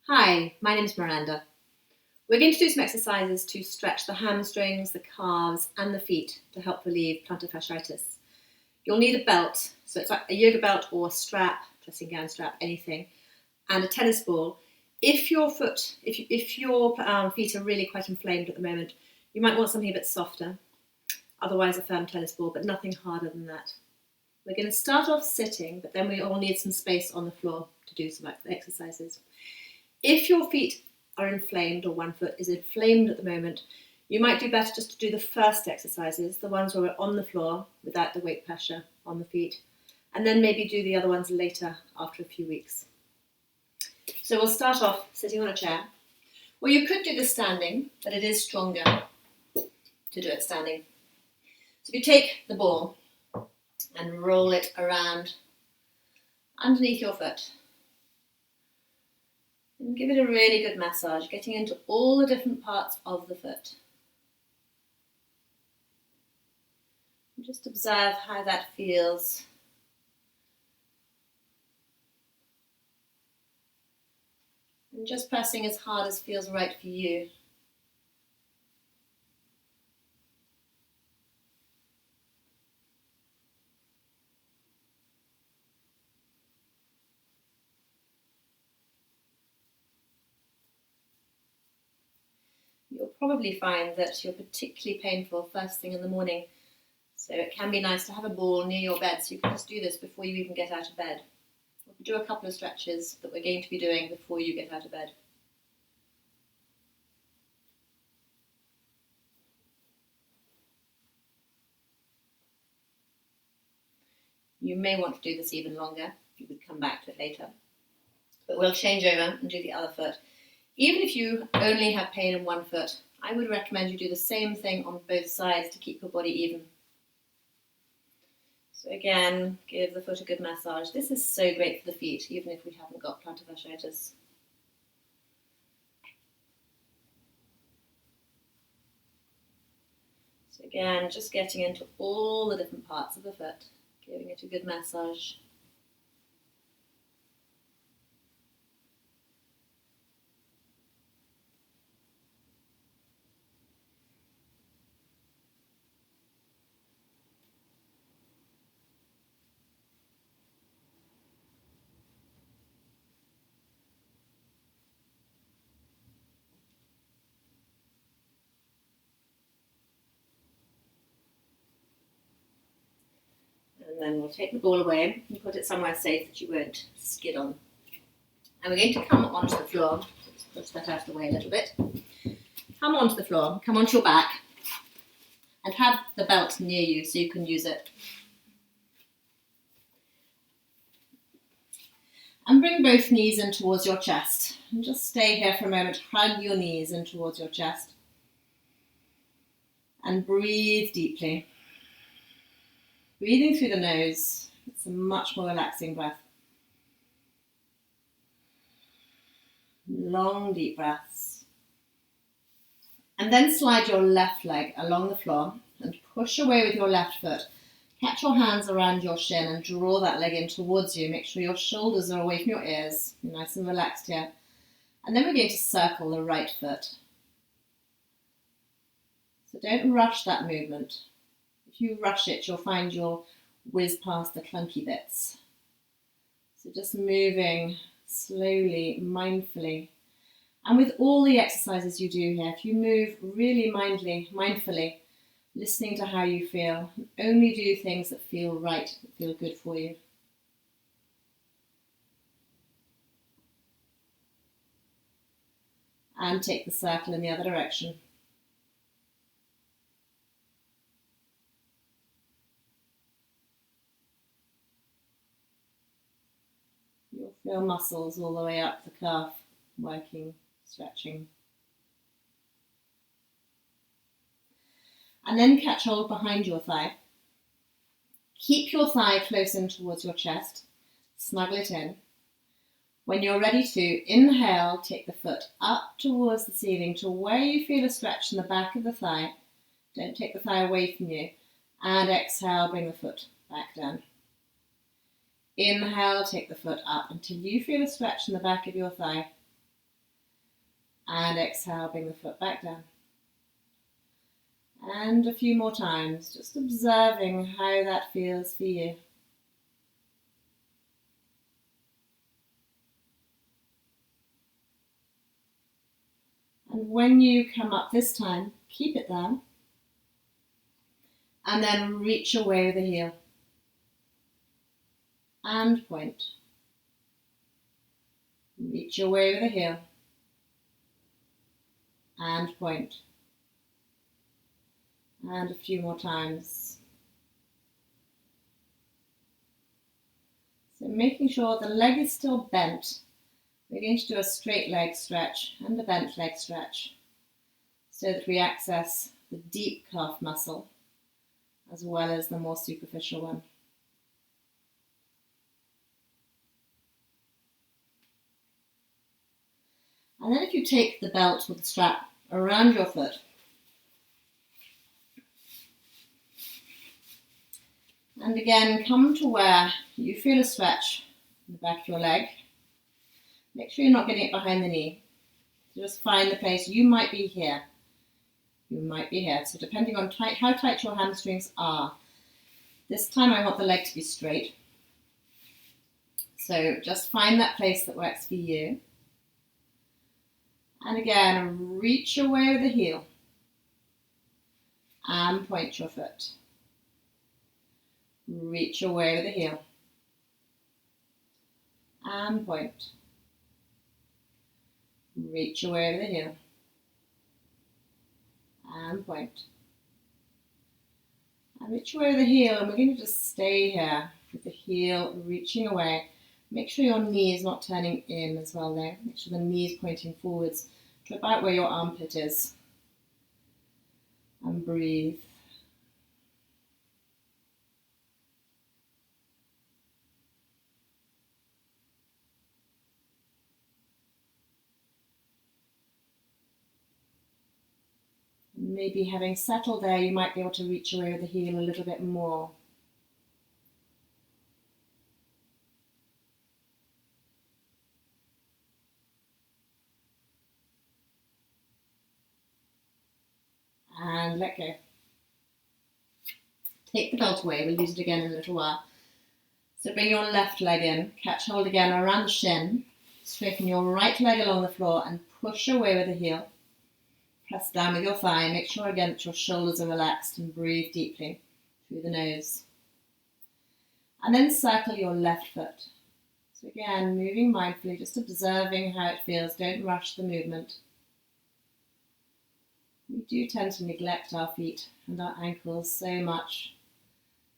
Hi, my name is Miranda. We're going to do some exercises to stretch the hamstrings, the calves and the feet to help relieve plantar fasciitis. You'll need a belt, so it's like a yoga belt or a strap, dressing gown strap, anything, and a tennis ball. If your feet are really quite inflamed at the moment, you might want something a bit softer, otherwise a firm tennis ball, but nothing harder than that. We're going to start off sitting, but then we all need some space on the floor to do some exercises. If your feet are inflamed or one foot is inflamed at the moment, you might do better just to do the first exercises, the ones where we're on the floor without the weight pressure on the feet, and then maybe do the other ones later after a few weeks. So we'll start off sitting on a chair. Well, you could do this standing, but it is stronger to do it standing. So if you take the ball and roll it around underneath your foot, and give it a really good massage, getting into all the different parts of the foot. And just observe how that feels. And just pressing as hard as feels right for you. You'll probably find that you're particularly painful first thing in the morning, so it can be nice to have a ball near your bed so you can just do this before you even get out of bed. We'll do a couple of stretches that we're going to be doing before you get out of bed. You may want to do this even longer. You could come back to it later. But we'll change over and do the other foot. Even if you only have pain in one foot, I would recommend you do the same thing on both sides to keep your body even. So again, give the foot a good massage. This is so great for the feet, even if we haven't got plantar fasciitis. So again, just getting into all the different parts of the foot, giving it a good massage. And then we'll take the ball away and put it somewhere safe that you won't skid on. And we're going to come onto the floor. Let's push that out of the way a little bit. Come onto the floor, come onto your back, and have the belt near you so you can use it. And bring both knees in towards your chest. And just stay here for a moment. Hug your knees in towards your chest. And breathe deeply. Breathing through the nose. It's a much more relaxing breath. Long, deep breaths. And then slide your left leg along the floor and push away with your left foot. Catch your hands around your shin and draw that leg in towards you. Make sure your shoulders are away from your ears. You're nice and relaxed here. And then we're going to circle the right foot. So don't rush that movement. If you rush it, you'll find you'll whiz past the clunky bits. So just moving slowly, mindfully. And with all the exercises you do here, if you move really mindfully, listening to how you feel, only do things that feel right, that feel good for you. And take the circle in the other direction. You'll feel muscles all the way up the calf, working, stretching. And then catch hold behind your thigh. Keep your thigh close in towards your chest. Snuggle it in. When you're ready to, inhale, take the foot up towards the ceiling to where you feel a stretch in the back of the thigh. Don't take the thigh away from you. And exhale, bring the foot back down. Inhale, take the foot up until you feel a stretch in the back of your thigh. And exhale, bring the foot back down. And a few more times, just observing how that feels for you. And when you come up this time, keep it there. And then reach away with the heel. And point. Reach away with the heel. And point. And a few more times. So making sure the leg is still bent. We're going to do a straight leg stretch and a bent leg stretch so that we access the deep calf muscle as well as the more superficial one. And then if you take the belt or the strap around your foot, and again come to where you feel a stretch in the back of your leg. Make sure you're not getting it behind the knee. So just find the place. You might be here. You might be here. So depending on how tight your hamstrings are. This time I want the leg to be straight. So just find that place that works for you. And again, reach away with the heel. And point your foot. Reach away with the heel. And point. Reach away with the heel. And point. And reach away with the heel, and we're going to just stay here with the heel reaching away. Make sure your knee is not turning in as well there. Make sure the knee is pointing forwards to about where your armpit is. And breathe. Maybe having settled there, you might be able to reach away with the heel a little bit more. And let go. Take the belt away, we'll use it again in a little while. So bring your left leg in, catch hold again around the shin, straighten your right leg along the floor and push away with the heel. Press down with your thigh. Make sure again that your shoulders are relaxed and breathe deeply through the nose. And then circle your left foot. So again, moving mindfully, just observing how it feels. Don't rush the movement. We do tend to neglect our feet and our ankles so much.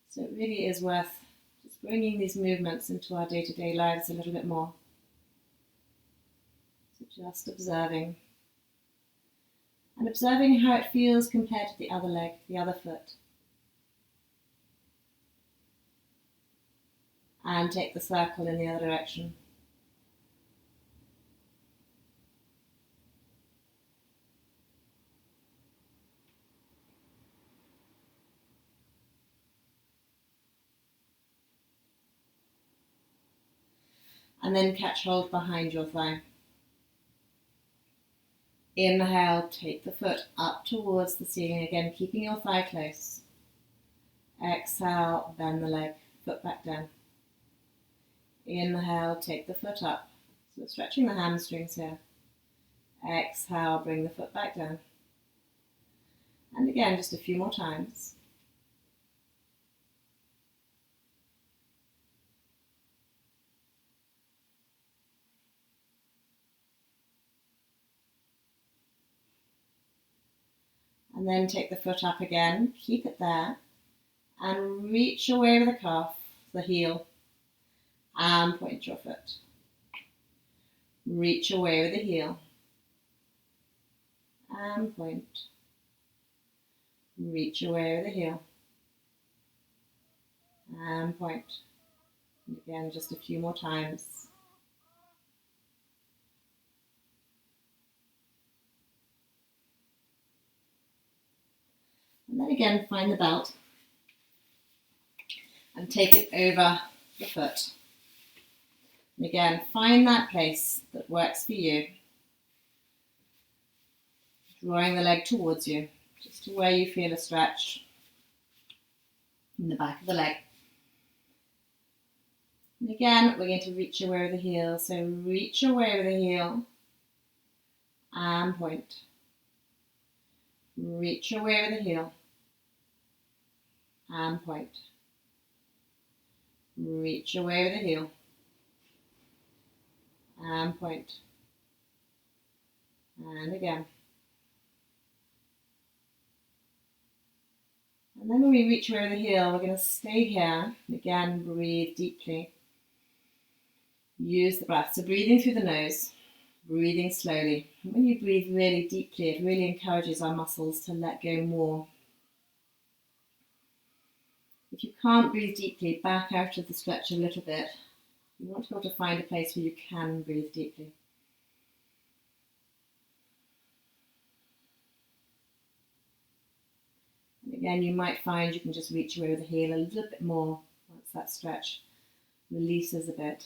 So it really is worth just bringing these movements into our day-to-day lives a little bit more. So just observing. And observing how it feels compared to the other leg, the other foot. And take the circle in the other direction. And then catch hold behind your thigh. Inhale, take the foot up towards the ceiling again, keeping your thigh close. Exhale, bend the leg, foot back down. Inhale, take the foot up. So we're stretching the hamstrings here. Exhale, bring the foot back down. And again, just a few more times. And then take the foot up again, keep it there, and reach away with the calf, the heel, and point your foot. Reach away with the heel, and point. Reach away with the heel, and point. And again, just a few more times. And then again, find the belt and take it over the foot. And again, find that place that works for you. Drawing the leg towards you, just to where you feel a stretch in the back of the leg. And again, we're going to reach away with the heel. So reach away with the heel and point. Reach away with the heel and point. Reach away with the heel and point. And again. And then when we reach away with the heel, we're going to stay here. And again, breathe deeply. Use the breath. So breathing through the nose, breathing slowly. And when you breathe really deeply, it really encourages our muscles to let go more. If you can't breathe deeply, back out of the stretch a little bit. You want to be able to find a place where you can breathe deeply. And again, you might find you can just reach away with the heel a little bit more once that stretch releases a bit.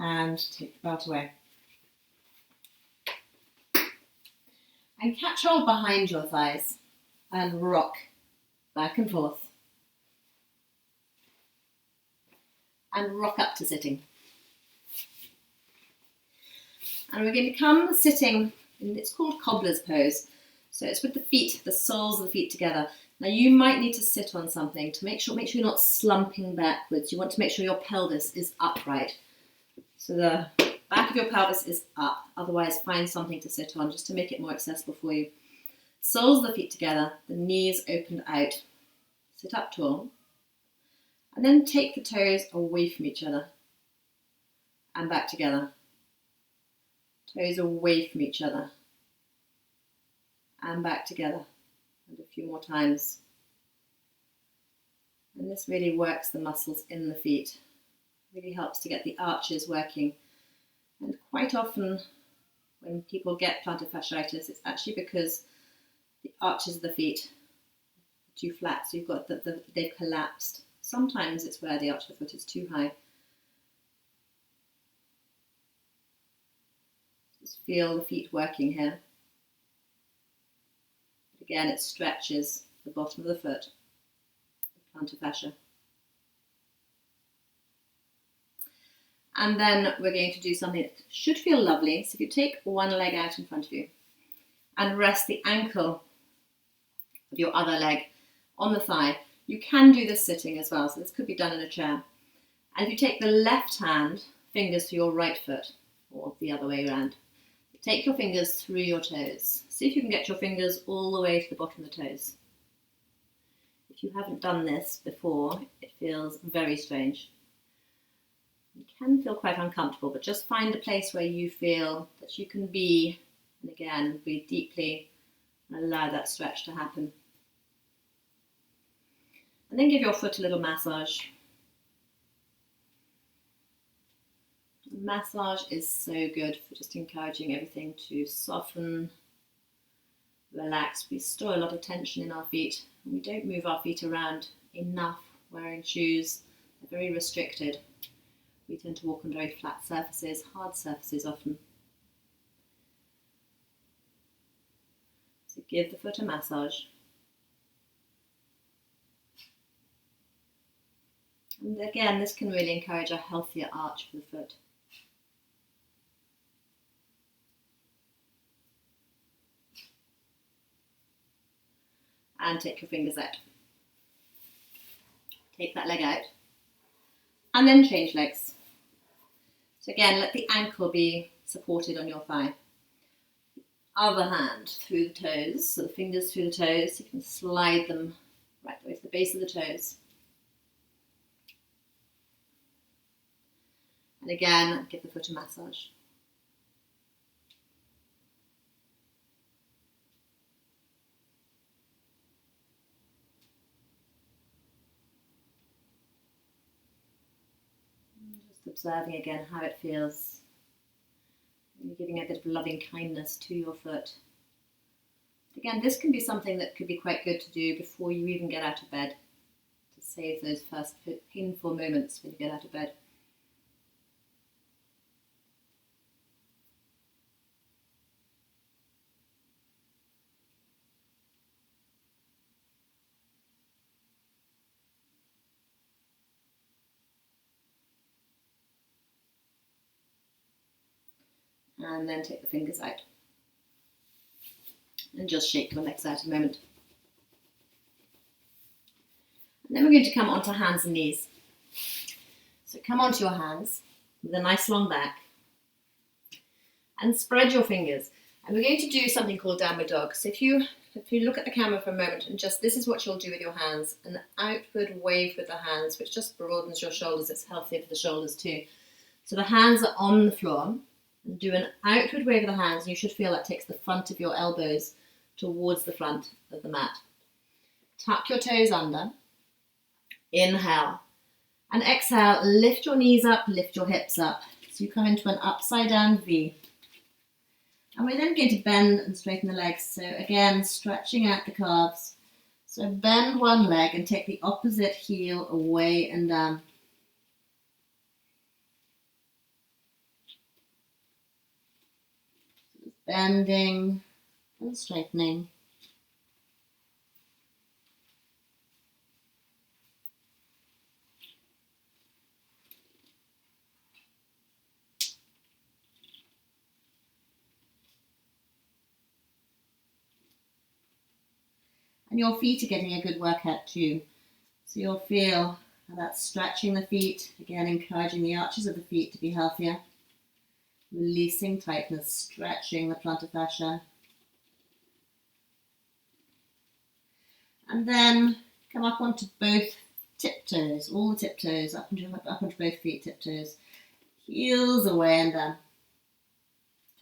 And take the belt away. And catch hold behind your thighs and rock back and forth. And rock up to sitting. And we're going to come sitting, and it's called cobbler's pose. So it's with the feet, the soles of the feet together. Now you might need to sit on something to make sure you're not slumping backwards. You want to make sure your pelvis is upright. So the back of your pelvis is up. Otherwise, find something to sit on just to make it more accessible for you. Soles of the feet together, the knees opened out. Sit up tall. And then take the toes away from each other. And back together. Toes away from each other. And back together. And a few more times. And this really works the muscles in the feet. Really helps to get the arches working. And quite often when people get plantar fasciitis, it's actually because the arches of the feet are too flat, so you've got they've collapsed. Sometimes it's where the arch of the foot is too high. Just feel the feet working here. But again, it stretches the bottom of the foot, the plantar fascia. And then we're going to do something that should feel lovely. So if you take one leg out in front of you and rest the ankle of your other leg on the thigh, you can do this sitting as well. So this could be done in a chair. And if you take the left hand, fingers to your right foot, or the other way around, take your fingers through your toes. See if you can get your fingers all the way to the bottom of the toes. If you haven't done this before, it feels very strange. It can feel quite uncomfortable, but just find a place where you feel that you can be, and again, breathe deeply and allow that stretch to happen. And then give your foot a little massage. Massage is so good for just encouraging everything to soften, relax. We store a lot of tension in our feet, and we don't move our feet around enough wearing shoes. They're very restricted. We tend to walk on very flat surfaces, hard surfaces often. So give the foot a massage. And again, this can really encourage a healthier arch for the foot. And take your fingers out. Take that leg out. And then change legs. So again, let the ankle be supported on your thigh. Other hand through the toes, so the fingers through the toes. You can slide them right away to the base of the toes. And again, give the foot a massage. Just observing again how it feels. You're giving a bit of loving kindness to your foot. Again, this can be something that could be quite good to do before you even get out of bed, to save those first painful moments when you get out of bed. And then take the fingers out. And just shake your legs out a moment. And then we're going to come onto hands and knees. So come onto your hands with a nice long back. And spread your fingers. And we're going to do something called downward dog. So if you look at the camera for a moment and just, this is what you'll do with your hands. An outward wave with the hands, which just broadens your shoulders. It's healthier for the shoulders too. So the hands are on the floor. And do an outward wave of the hands. And you should feel that takes the front of your elbows towards the front of the mat. Tuck your toes under. Inhale. And exhale, lift your knees up, lift your hips up. So you come into an upside down V. And we're then going to bend and straighten the legs. So again, stretching out the calves. So bend one leg and take the opposite heel away and down. Bending and straightening. And your feet are getting a good workout too. So you'll feel how that's stretching the feet, again encouraging the arches of the feet to be healthier. Releasing tightness, stretching the plantar fascia. And then come up onto both tiptoes, all the tiptoes, up onto both feet, tiptoes. Heels away and down.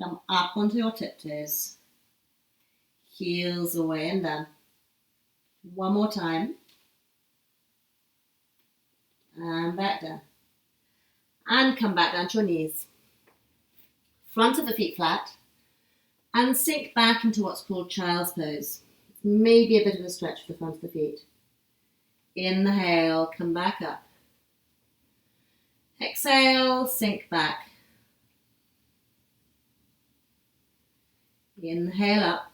Come up onto your tiptoes. Heels away and down. One more time. And back down. And come back down to your knees. Front of the feet flat. And sink back into what's called child's pose. Maybe a bit of a stretch for the front of the feet. Inhale, come back up. Exhale, sink back. Inhale up.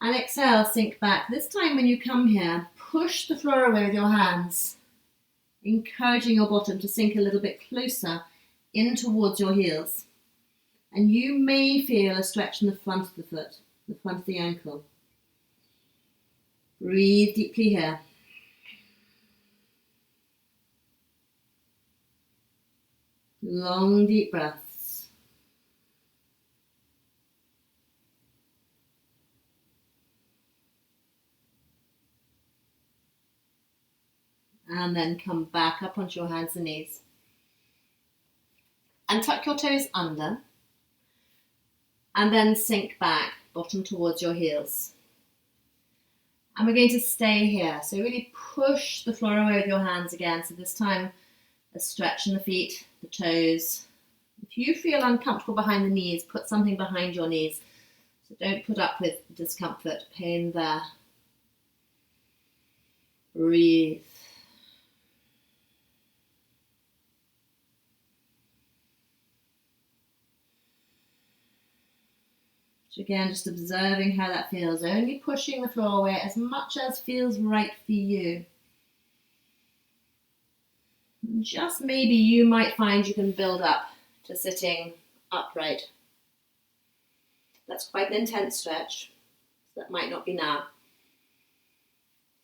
And exhale, sink back. This time when you come here, push the floor away with your hands, encouraging your bottom to sink a little bit closer in towards your heels. And you may feel a stretch in the front of the foot, the front of the ankle. Breathe deeply here. Long, deep breaths. And then come back up onto your hands and knees. And tuck your toes under. And then sink back, bottom towards your heels. And we're going to stay here. So really push the floor away with your hands again. So this time, a stretch in the feet, the toes. If you feel uncomfortable behind the knees, put something behind your knees. So don't put up with discomfort, pain there. Breathe. So again, just observing how that feels. Only pushing the floor away as much as feels right for you. Just maybe you might find you can build up to sitting upright. That's quite an intense stretch. So that might not be now.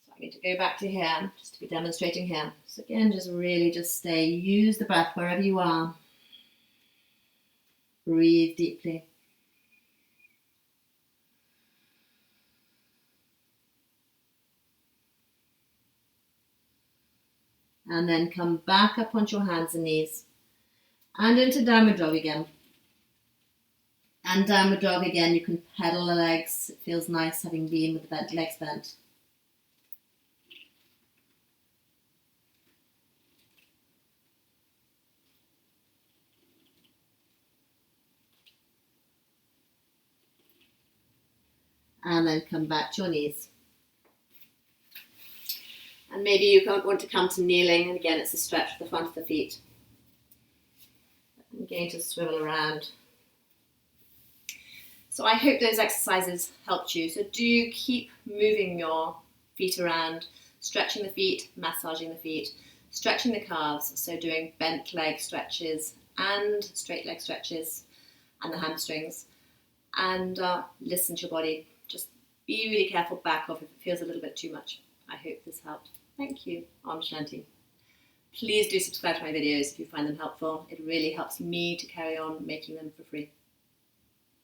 So I'm going to go back to here, just to be demonstrating here. So again, just really just stay. Use the breath wherever you are. Breathe deeply. And then come back up onto your hands and knees. And into downward dog again. And downward dog again, you can pedal the legs. It feels nice having been with the legs bent. And then come back to your knees. And maybe you want to come to kneeling, and again it's a stretch for the front of the feet. I'm going to swivel around. So I hope those exercises helped you. So do keep moving your feet around, stretching the feet, massaging the feet, stretching the calves, so doing bent leg stretches and straight leg stretches and the hamstrings. And listen to your body. Just be really careful, back off if it feels a little bit too much. I hope this helped. Thank you. Om Shanti. Please do subscribe to my videos if you find them helpful. It really helps me to carry on making them for free.